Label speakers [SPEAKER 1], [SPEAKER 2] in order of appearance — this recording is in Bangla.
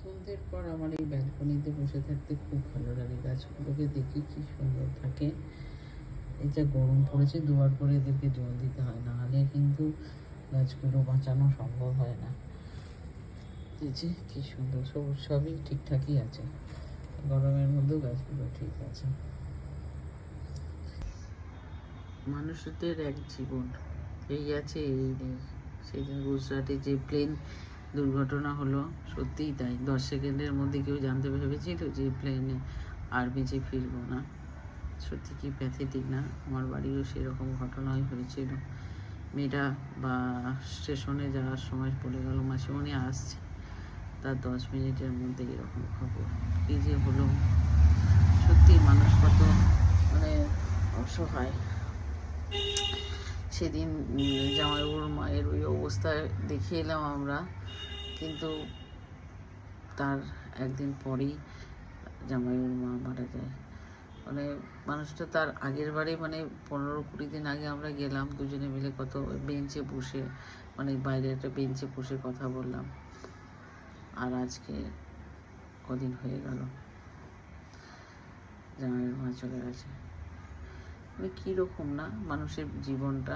[SPEAKER 1] সন্ধ্যের পর আমার এই ব্যালকনিতে বসে থাকতে খুব ভালো লাগে। গাছগুলোকে দেখি কি সুন্দর থাকে। এই যা গরম পড়েছে, দুবার করে এদেরকে জল দিতে হয়, না হলে কিন্তু গাছগুলো বাঁচানো সম্ভব হয় না। এই যে কি সুন্দর, সবুজ সবই ঠিকঠাকই আছে। গরমের মধ্যেও গাছগুলো ঠিক আছে। মানুষদের এক জীবন, এই আছে এই নেই। সেই দিন গুজরাটে যে প্লেন দুর্ঘটনা হলো, সত্যিই তাই। 10 সেকেন্ডের মধ্যে কেউ জানতে ভেবেছিল যে প্লেনে আর বেঁচে ফিরবো না? সত্যি কি প্যাথেটিক না? আমার বাড়িও সেরকম ঘটনাই হয়েছিল। মেয়েটা বা স্টেশনে যাওয়ার সময় বলে গেল মাসিমণি আসছে, তার 10 মিনিটের মধ্যে এরকম খবর। কী যে হলো, সত্যি মানুষ কত মানে অসহায়। সেদিন জামাইবাবুর মায়ের ওই অবস্থায় দেখে এলাম আমরা, কিন্তু তার একদিন পরেই জামাইবাবুর মা মারা যায়। মানে মানুষটা তার আগের বারে, মানে 15-20 দিন আগে আমরা গেলাম দুজনে মিলে, কত বেঞ্চে বসে, মানে বাইরে একটা বেঞ্চে বসে কথা বললাম। আর আজকে কদিন হয়ে গেল জামাইয়ের মা চলে গেছে। মানে কীরকম না মানুষের জীবনটা।